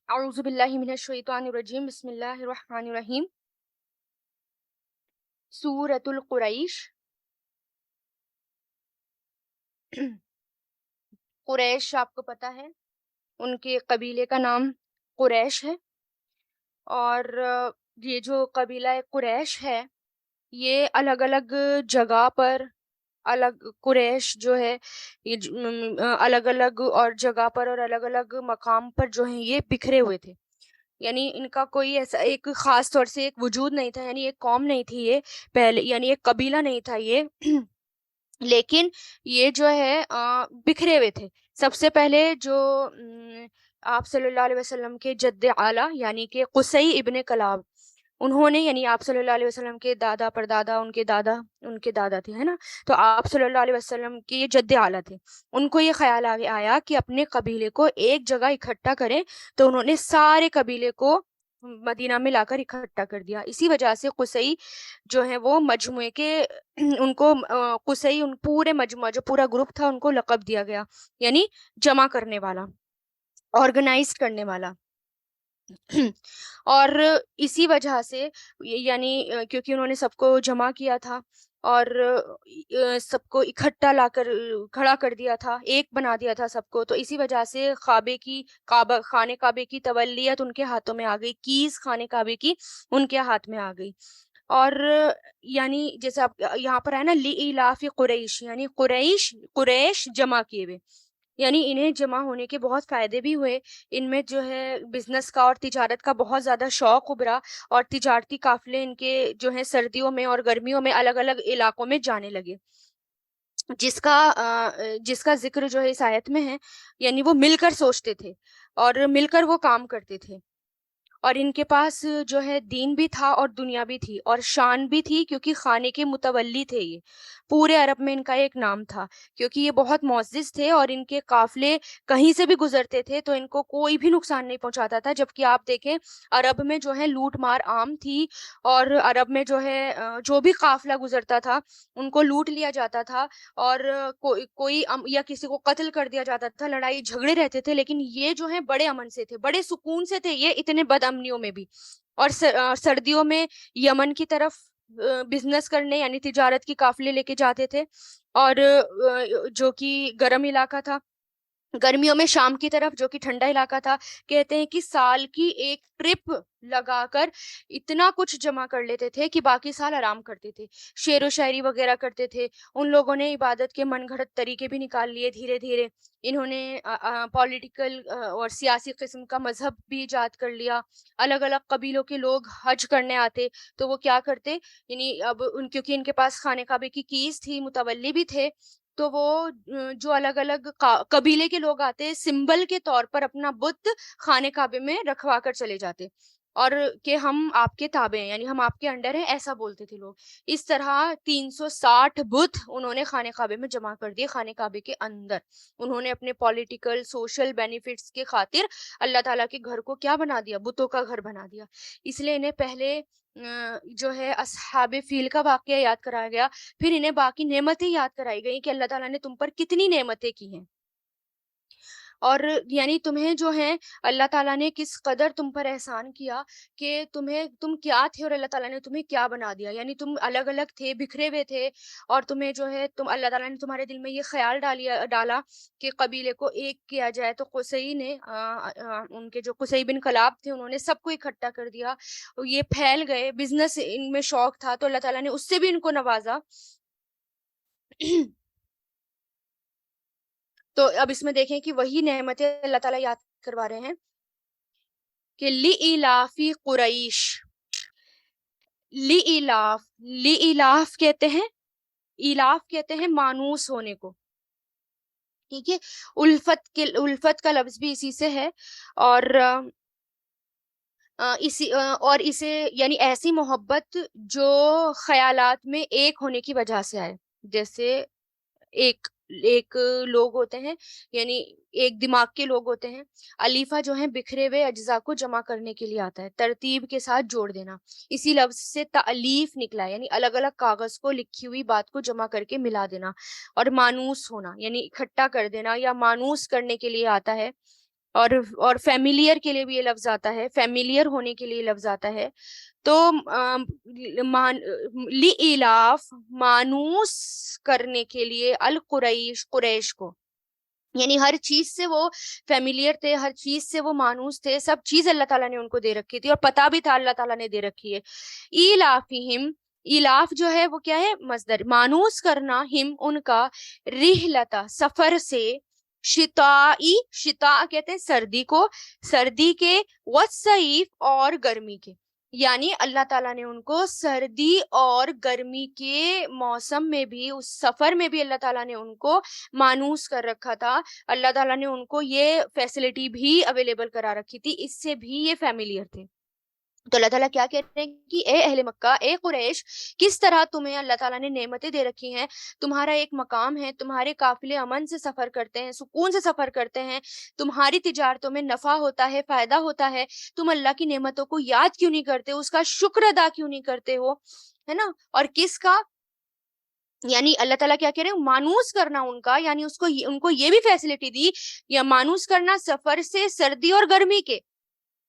اعوذ باللہ من الشیطان الرجیم بسم اللہ الرحمن الرحیم سورۃ القریش قریش آپ کو پتہ ہے ان کے قبیلے کا نام قریش ہے اور یہ جو قبیلہ قریش ہے یہ الگ الگ جگہ پر الگ قریش جو ہے یہ الگ الگ اور جگہ پر اور الگ الگ مقام پر جو ہیں یہ بکھرے ہوئے تھے. یعنی ان کا کوئی ایسا ایک خاص طور سے ایک وجود نہیں تھا, یعنی ایک قوم نہیں تھی یہ پہلے, یعنی ایک قبیلہ نہیں تھا یہ لیکن یہ جو ہے بکھرے ہوئے تھے. سب سے پہلے جو آپ صلی اللہ علیہ وسلم کے جد اعلیٰ یعنی کہ قصی ابن کلاب, انہوں نے یعنی آپ صلی اللہ علیہ وسلم کے دادا پردادا ان کے دادا تھے, ہے نا, تو آپ صلی اللہ علیہ وسلم کے یہ جد اعلیٰ تھے. ان کو یہ خیال آیا کہ اپنے قبیلے کو ایک جگہ اکٹھا کریں, تو انہوں نے سارے قبیلے کو مدینہ میں لا کر اکٹھا کر دیا. اسی وجہ سے قصی جو ہے وہ مجموعے کے ان کو قصی ان پورے مجموعہ جو پورا گروپ تھا ان کو لقب دیا گیا, یعنی جمع کرنے والا, آرگنائز کرنے والا. اور اسی وجہ سے یعنی کیونکہ انہوں نے سب کو جمع کیا تھا اور سب کو اکٹھا لا کر کھڑا کر دیا تھا, ایک بنا دیا تھا سب کو, تو اسی وجہ سے خانے کعبے کی تولیت ان کے ہاتھوں میں آ گئی, کیز خانے کعبے کی ان کے ہاتھ میں آ گئی. اور یعنی جیسے آپ یہاں پر ہے نا لإلاف قریش, یعنی قریش جمع کیے ہوئے, یعنی انہیں جمع ہونے کے بہت فائدے بھی ہوئے. ان میں جو ہے بزنس کا اور تجارت کا بہت زیادہ شوق ابھرا اور تجارتی قافلے ان کے جو ہے سردیوں میں اور گرمیوں میں الگ الگ علاقوں میں جانے لگے, جس کا ذکر جو ہے اس آیت میں ہے. یعنی وہ مل کر سوچتے تھے اور مل کر وہ کام کرتے تھے, اور ان کے پاس جو ہے دین بھی تھا اور دنیا بھی تھی اور شان بھی تھی, کیونکہ خانے کے متولی تھے. یہ پورے عرب میں ان کا ایک نام تھا کیونکہ یہ بہت معزز تھے اور ان کے قافلے کہیں سے بھی گزرتے تھے تو ان کو کوئی بھی نقصان نہیں پہنچاتا تھا. جبکہ آپ دیکھیں عرب میں جو ہے لوٹ مار عام تھی, اور عرب میں جو ہے جو بھی قافلہ گزرتا تھا ان کو لوٹ لیا جاتا تھا, اور کوئی یا کسی کو قتل کر دیا جاتا تھا, لڑائی جھگڑے رہتے تھے. لیکن یہ جو ہے بڑے امن سے تھے, بڑے سکون سے تھے یہ, اتنے بد امنیوں میں بھی. اور سردیوں میں یمن کی طرف بزنس کرنے یعنی تجارت کی قافلے لے کے جاتے تھے, اور جو کہ گرم علاقہ تھا. گرمیوں میں شام کی طرف جو کہ ٹھنڈا علاقہ تھا. کہتے ہیں کہ سال کی ایک ٹرپ لگا کر اتنا کچھ جمع کر لیتے تھے کہ باقی سال آرام کرتے تھے, شعر و شاعری وغیرہ کرتے تھے. ان لوگوں نے عبادت کے من گھڑت طریقے بھی نکال لیے دھیرے دھیرے. انہوں نے پولیٹیکل اور سیاسی قسم کا مذہب بھی ایجاد کر لیا. الگ الگ قبیلوں کے لوگ حج کرنے آتے تو وہ کیا کرتے, یعنی اب کیونکہ ان کے پاس خانے کعبے کی کیز تھی, متولی بھی تھے, تو وہ جو الگ الگ قبیلے کے لوگ آتے سمبل کے طور پر اپنا بت خانے کعبے میں رکھوا کر چلے جاتے, اور کہ ہم آپ کے تابع ہیں, یعنی ہم آپ کے انڈر ہیں, ایسا بولتے تھے لوگ. اس طرح 360 بت انہوں نے خانے کعبے میں جمع کر دیے. خانے کعبے کے اندر انہوں نے اپنے پولیٹیکل سوشل بینیفٹس کے خاطر اللہ تعالیٰ کے گھر کو کیا بنا دیا, بتوں کا گھر بنا دیا. اس لیے انہیں پہلے جو ہے اصحاب فیل کا واقعہ یاد کرایا گیا, پھر انہیں باقی نعمتیں یاد کرائی گئی کہ اللہ تعالیٰ نے تم پر کتنی نعمتیں کی ہیں, اور یعنی تمہیں جو ہے اللہ تعالیٰ نے کس قدر تم پر احسان کیا کہ تم کیا تھے اور اللہ تعالیٰ نے تمہیں کیا بنا دیا. یعنی تم الگ الگ تھے, بکھرے ہوئے تھے, اور تمہیں جو ہے اللہ تعالیٰ نے تمہارے دل میں یہ خیال ڈالا کہ قبیلے کو ایک کیا جائے. تو قصی نے ان کے جو قصی بن کلاب تھے انہوں نے سب کو اکٹھا کر دیا, یہ پھیل گئے, بزنس ان میں شوق تھا تو اللہ تعالیٰ نے اس سے بھی ان کو نوازا. تو اب اس میں دیکھیں کہ وہی نعمتیں اللہ تعالیٰ یاد کروا رہے ہیں کہ لِإِلَافِ قریش. لِإِلاف کہتے ہیں, ایلاف کہتے ہیں مانوس ہونے کو, ٹھیک ہے. الفت کا لفظ بھی اسی سے ہے, اور اسے یعنی ایسی محبت جو خیالات میں ایک ہونے کی وجہ سے آئے. جیسے ایک لوگ ہوتے ہیں, یعنی ایک دماغ کے لوگ ہوتے ہیں. الیفہ جو ہیں بکھرے ہوئے اجزاء کو جمع کرنے کے لیے آتا ہے, ترتیب کے ساتھ جوڑ دینا. اسی لفظ سے تألیف نکلا ہے, یعنی الگ الگ کاغذ کو لکھی ہوئی بات کو جمع کر کے ملا دینا. اور مانوس ہونا یعنی اکٹھا کر دینا یا مانوس کرنے کے لیے آتا ہے. اور فیملیئر کے لیے بھی یہ لفظ آتا ہے، فیملیئر ہونے کے لیے لفظ آتا ہے. تو لِإِلاف مانوس کرنے کے لیے القریش، قریش کو، یعنی ہر چیز سے وہ فیملیئر تھے، ہر چیز سے وہ مانوس تھے، سب چیز اللہ تعالیٰ نے ان کو دے رکھی تھی اور پتہ بھی تھا اللہ تعالیٰ نے دے رکھی ہے. ایلافہم، ایلاف جو ہے وہ کیا ہے؟ مصدر. مانوس کرنا، ہم ان کا، رحلتا سفر سے، شتائی، شتا کہتے ہیں سردی کو، سردی کے، والصیف اور گرمی کے. یعنی اللہ تعالیٰ نے ان کو سردی اور گرمی کے موسم میں بھی، اس سفر میں بھی اللہ تعالیٰ نے ان کو مانوس کر رکھا تھا. اللہ تعالیٰ نے ان کو یہ فیسلٹی بھی اویلیبل کرا رکھی تھی، اس سے بھی یہ فیملیئر تھے. تو اللہ تعالیٰ کیا کہتے ہیں کہ اے اہل مکہ، اے قریش، کس طرح تمہیں اللہ تعالیٰ نے نعمتیں دے رکھی ہیں، تمہارا ایک مقام ہے، تمہارے قافلے امن سے سفر کرتے ہیں، سکون سے سفر کرتے ہیں، تمہاری تجارتوں میں نفع ہوتا ہے، فائدہ ہوتا ہے، تم اللہ کی نعمتوں کو یاد کیوں نہیں کرتے، اس کا شکر ادا کیوں نہیں کرتے ہو، ہے نا؟ اور کس کا؟ یعنی اللہ تعالیٰ کیا کہہ رہے ہیں؟ مانوس کرنا ان کا، یعنی ان کو یہ بھی فیسلٹی دی، یا مانوس کرنا سفر سے، سردی اور گرمی کے.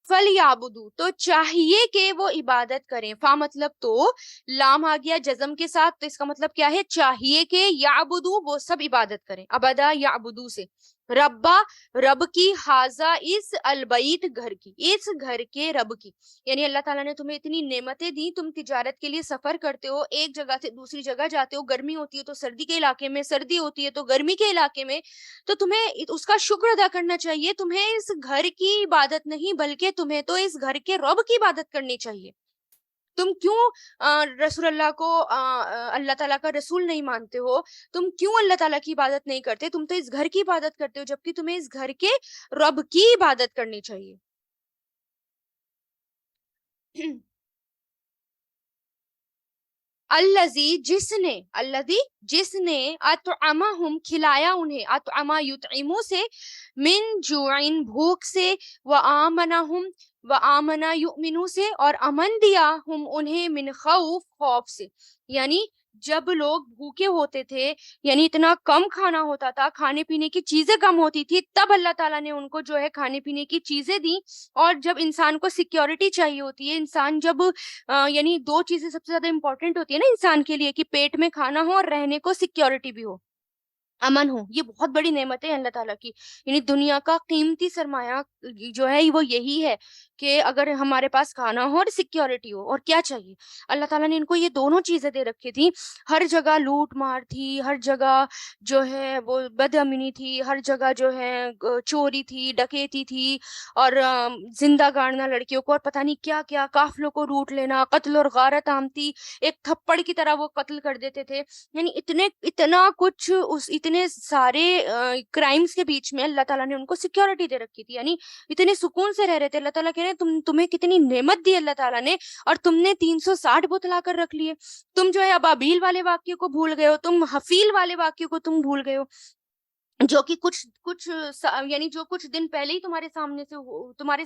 فَلْيَعْبُدُوا، تو چاہیے کہ وہ عبادت کریں. فا مطلب تو، لام آ گیا جزم کے ساتھ، تو اس کا مطلب کیا ہے؟ چاہیے کہ یعبدو، وہ سب عبادت کریں. عبدا یعبدو سے، ربا، رب کی، حاضا، اس البیت، گھر کی، اس گھر کے رب کی. یعنی اللہ تعالیٰ نے تمہیں اتنی نعمتیں دی، تم تجارت کے لیے سفر کرتے ہو، ایک جگہ سے دوسری جگہ جاتے ہو، گرمی ہوتی ہے تو سردی کے علاقے میں، سردی ہوتی ہے تو گرمی کے علاقے میں، تو تمہیں اس کا شکر ادا کرنا چاہیے. تمہیں اس گھر کی عبادت نہیں، بلکہ تمہیں تو اس گھر کے رب کی عبادت کرنی چاہیے. تم کیوں رسول اللہ کو اللہ تعالیٰ کا رسول نہیں مانتے ہو؟ تم کیوں اللہ تعالیٰ کی عبادت نہیں کرتے؟ تم تو اس گھر کی عبادت کرتے ہو، جبکہ تمہیں اس گھر کے رب کی عبادت کرنی چاہیے. الذی، جس نے اطعمہم، کھلایا انہیں، اطعما یطعمو سے، من جوعن، بھوک سے، وآمنہم، وآمنا یؤمنو سے، اور امن دیا ہم انہیں، من خوف، خوف سے. یعنی جب لوگ بھوکے ہوتے تھے، یعنی اتنا کم کھانا ہوتا تھا، کھانے پینے کی چیزیں کم ہوتی تھی، تب اللہ تعالیٰ نے ان کو جو ہے کھانے پینے کی چیزیں دی. اور جب انسان کو سیکیورٹی چاہیے ہوتی ہے، انسان جب یعنی دو چیزیں سب سے زیادہ امپورٹنٹ ہوتی ہے نا انسان کے لیے، کہ پیٹ میں کھانا ہو اور رہنے کو سیکیورٹی بھی ہو، امن ہو. یہ بہت بڑی نعمت ہے اللہ تعالیٰ کی. یعنی دنیا کا قیمتی سرمایہ جو ہے وہ یہی ہے کہ اگر ہمارے پاس کھانا ہو اور سیکیورٹی ہو، اور کیا چاہیے. اللہ تعالیٰ نے ان کو یہ دونوں چیزیں دے رکھی تھی. ہر جگہ لوٹ مار تھی، ہر جگہ جو ہے وہ بد امنی تھی، ہر جگہ جو ہے چوری تھی، ڈکیتی تھی، اور زندہ گاڑنا لڑکیوں کو، اور پتہ نہیں کیا کیا، قافلوں کو روٹ لینا، قتل اور غارت عام تھی. ایک تھپڑ کی طرح وہ قتل کر دیتے تھے. یعنی اتنا کچھ، اتنے سارے کرائمز کے بیچ میں اللہ تعالیٰ نے ان کو سیکیورٹی دے رکھی تھی. یعنی اتنے سکون سے رہ رہے تھے. اللہ تعالیٰ کہہ رہے ہیں تمہیں کتنی نعمت دی اللہ تعالیٰ نے، اور تم نے 360 بتلا کر رکھ لیے. تم جو ہے ابابیل والے واقعے کو بھول گئے ہو، تم حفیل والے واقعے کو تم بھول گئے ہو، جو کہ یعنی جو کچھ دن پہلے ہی تمہارے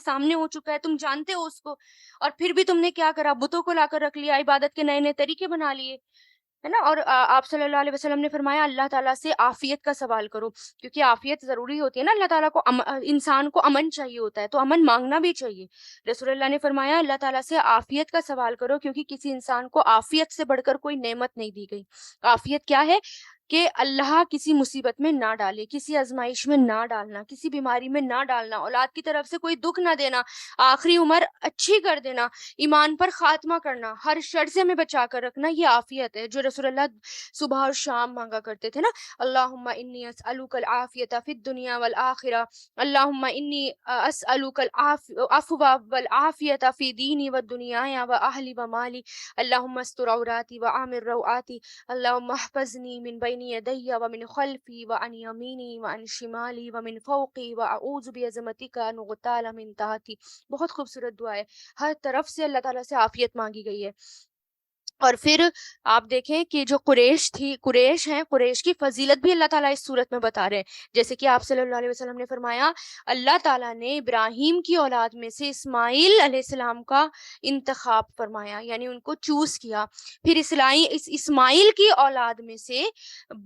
سامنے ہو چکا ہے، تم جانتے ہو اس کو. اور پھر بھی تم نے کیا کرا؟ بتوں کو لا کر رکھ لیا، عبادت کے نئے نئے طریقے بنا لیے، ہے نا. اور آپ صلی اللہ علیہ وسلم نے فرمایا اللہ تعالیٰ سے عافیت کا سوال کرو، کیونکہ عافیت ضروری ہوتی ہے نا. اللہ تعالیٰ کو انسان کو امن چاہیے ہوتا ہے، تو امن مانگنا بھی چاہیے. رسول اللہ نے فرمایا اللہ تعالیٰ سے عافیت کا سوال کرو، کیونکہ کسی انسان کو عافیت سے بڑھ کر کوئی نعمت نہیں دی گئی. عافیت کیا ہے؟ کہ اللہ کسی مصیبت میں نہ ڈالے، کسی آزمائش میں نہ ڈالنا، کسی بیماری میں نہ ڈالنا، اولاد کی طرف سے کوئی دکھ نہ دینا، آخری عمر اچھی کر دینا، ایمان پر خاتمہ کرنا، ہر شر سے ہمیں بچا کر رکھنا. یہ عافیت ہے جو رسول اللہ صبح اور شام مانگا کرتے تھے نا. اللہم انی اسألوک العافیت فی الدنیا والآخرہ، اللہم انی اسألوک العفو والعافیت فی دینی والدنیا واہلی ومالی، اللہم استر عوراتی وآمن روآتی، اللہم احفظنی من بین یدی ومن خلفی وعن یمینی وعن شمالی ومن فوقی واعوذ بعظمتک ان اغتال من تحتی. بہت خوبصورت دعا ہے، ہر طرف سے اللہ تعالیٰ سے عافیت مانگی گئی ہے. اور پھر آپ دیکھیں کہ جو قریش ہیں، قریش کی فضیلت بھی اللہ تعالیٰ اس صورت میں بتا رہے ہیں. جیسے کہ آپ صلی اللہ علیہ وسلم نے فرمایا اللہ تعالیٰ نے ابراہیم کی اولاد میں سے اسماعیل علیہ السلام کا انتخاب فرمایا، یعنی ان کو چوز کیا. پھر اسماعیل کی اولاد میں سے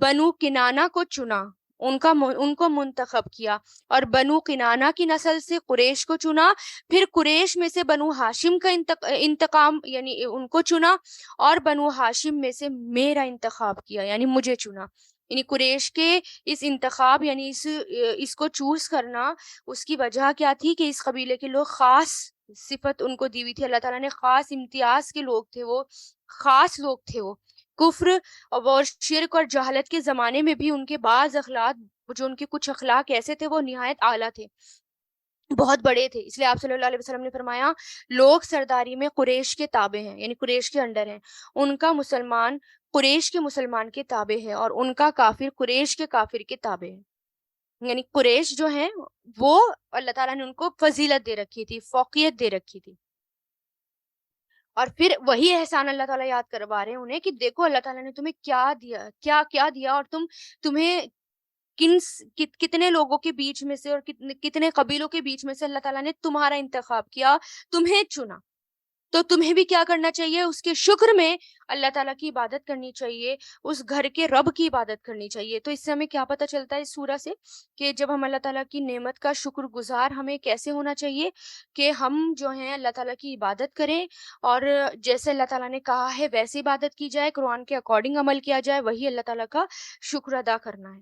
بنو کنانہ کو چنا. ان کو منتخب کیا اور بنو کنانہ کی نسل سے قریش کو چنا، پھر قریش میں سے بنو ہاشم کا انتقام یعنی ان کو چنا، اور بنو ہاشم میں سے میرا انتخاب کیا یعنی مجھے چنا۔ یعنی قریش کے اس انتخاب یعنی اس کو چوز کرنا، اس کی وجہ کیا تھی کہ اس قبیلے کے لوگ خاص صفت ان کو دی ہوئی تھی، اللہ تعالیٰ نے خاص امتیاز کے لوگ تھے وہ، خاص لوگ تھے وہ۔ کفر اور شرک اور جہالت کے زمانے میں بھی ان کے بعض اخلاق، جو ان کے کچھ اخلاق ایسے تھے وہ نہایت اعلیٰ تھے، بہت بڑے تھے، اس لیے آپ صلی اللہ علیہ وسلم نے فرمایا لوگ سرداری میں قریش کے تابع ہیں، یعنی قریش کے انڈر ہیں، ان کا مسلمان قریش کے مسلمان کے تابع ہے، اور ان کا کافر قریش کے کافر کے تابع ہے۔ یعنی قریش جو ہیں وہ اللہ تعالیٰ نے ان کو فضیلت دے رکھی تھی، فوقیت دے رکھی تھی، اور پھر وہی احسان اللہ تعالیٰ یاد کروا رہے ہیں انہیں کہ دیکھو اللہ تعالیٰ نے تمہیں کیا دیا، کیا کیا دیا، اور تمہیں کتنے لوگوں کے بیچ میں سے اور کتنے قبیلوں کے بیچ میں سے اللہ تعالیٰ نے تمہارا انتخاب کیا، تمہیں چنا۔ تو تمہیں بھی کیا کرنا چاہیے، اس کے شکر میں اللہ تعالیٰ کی عبادت کرنی چاہیے، اس گھر کے رب کی عبادت کرنی چاہیے۔ تو اس سے ہمیں کیا پتہ چلتا ہے اس سورہ سے، کہ جب ہم اللہ تعالیٰ کی نعمت کا شکر گزار ہمیں کیسے ہونا چاہیے، کہ ہم جو ہیں اللہ تعالیٰ کی عبادت کریں، اور جیسے اللہ تعالیٰ نے کہا ہے ویسے عبادت کی جائے، قرآن کے اکارڈنگ عمل کیا جائے، وہی اللہ تعالیٰ کا شکر ادا کرنا ہے۔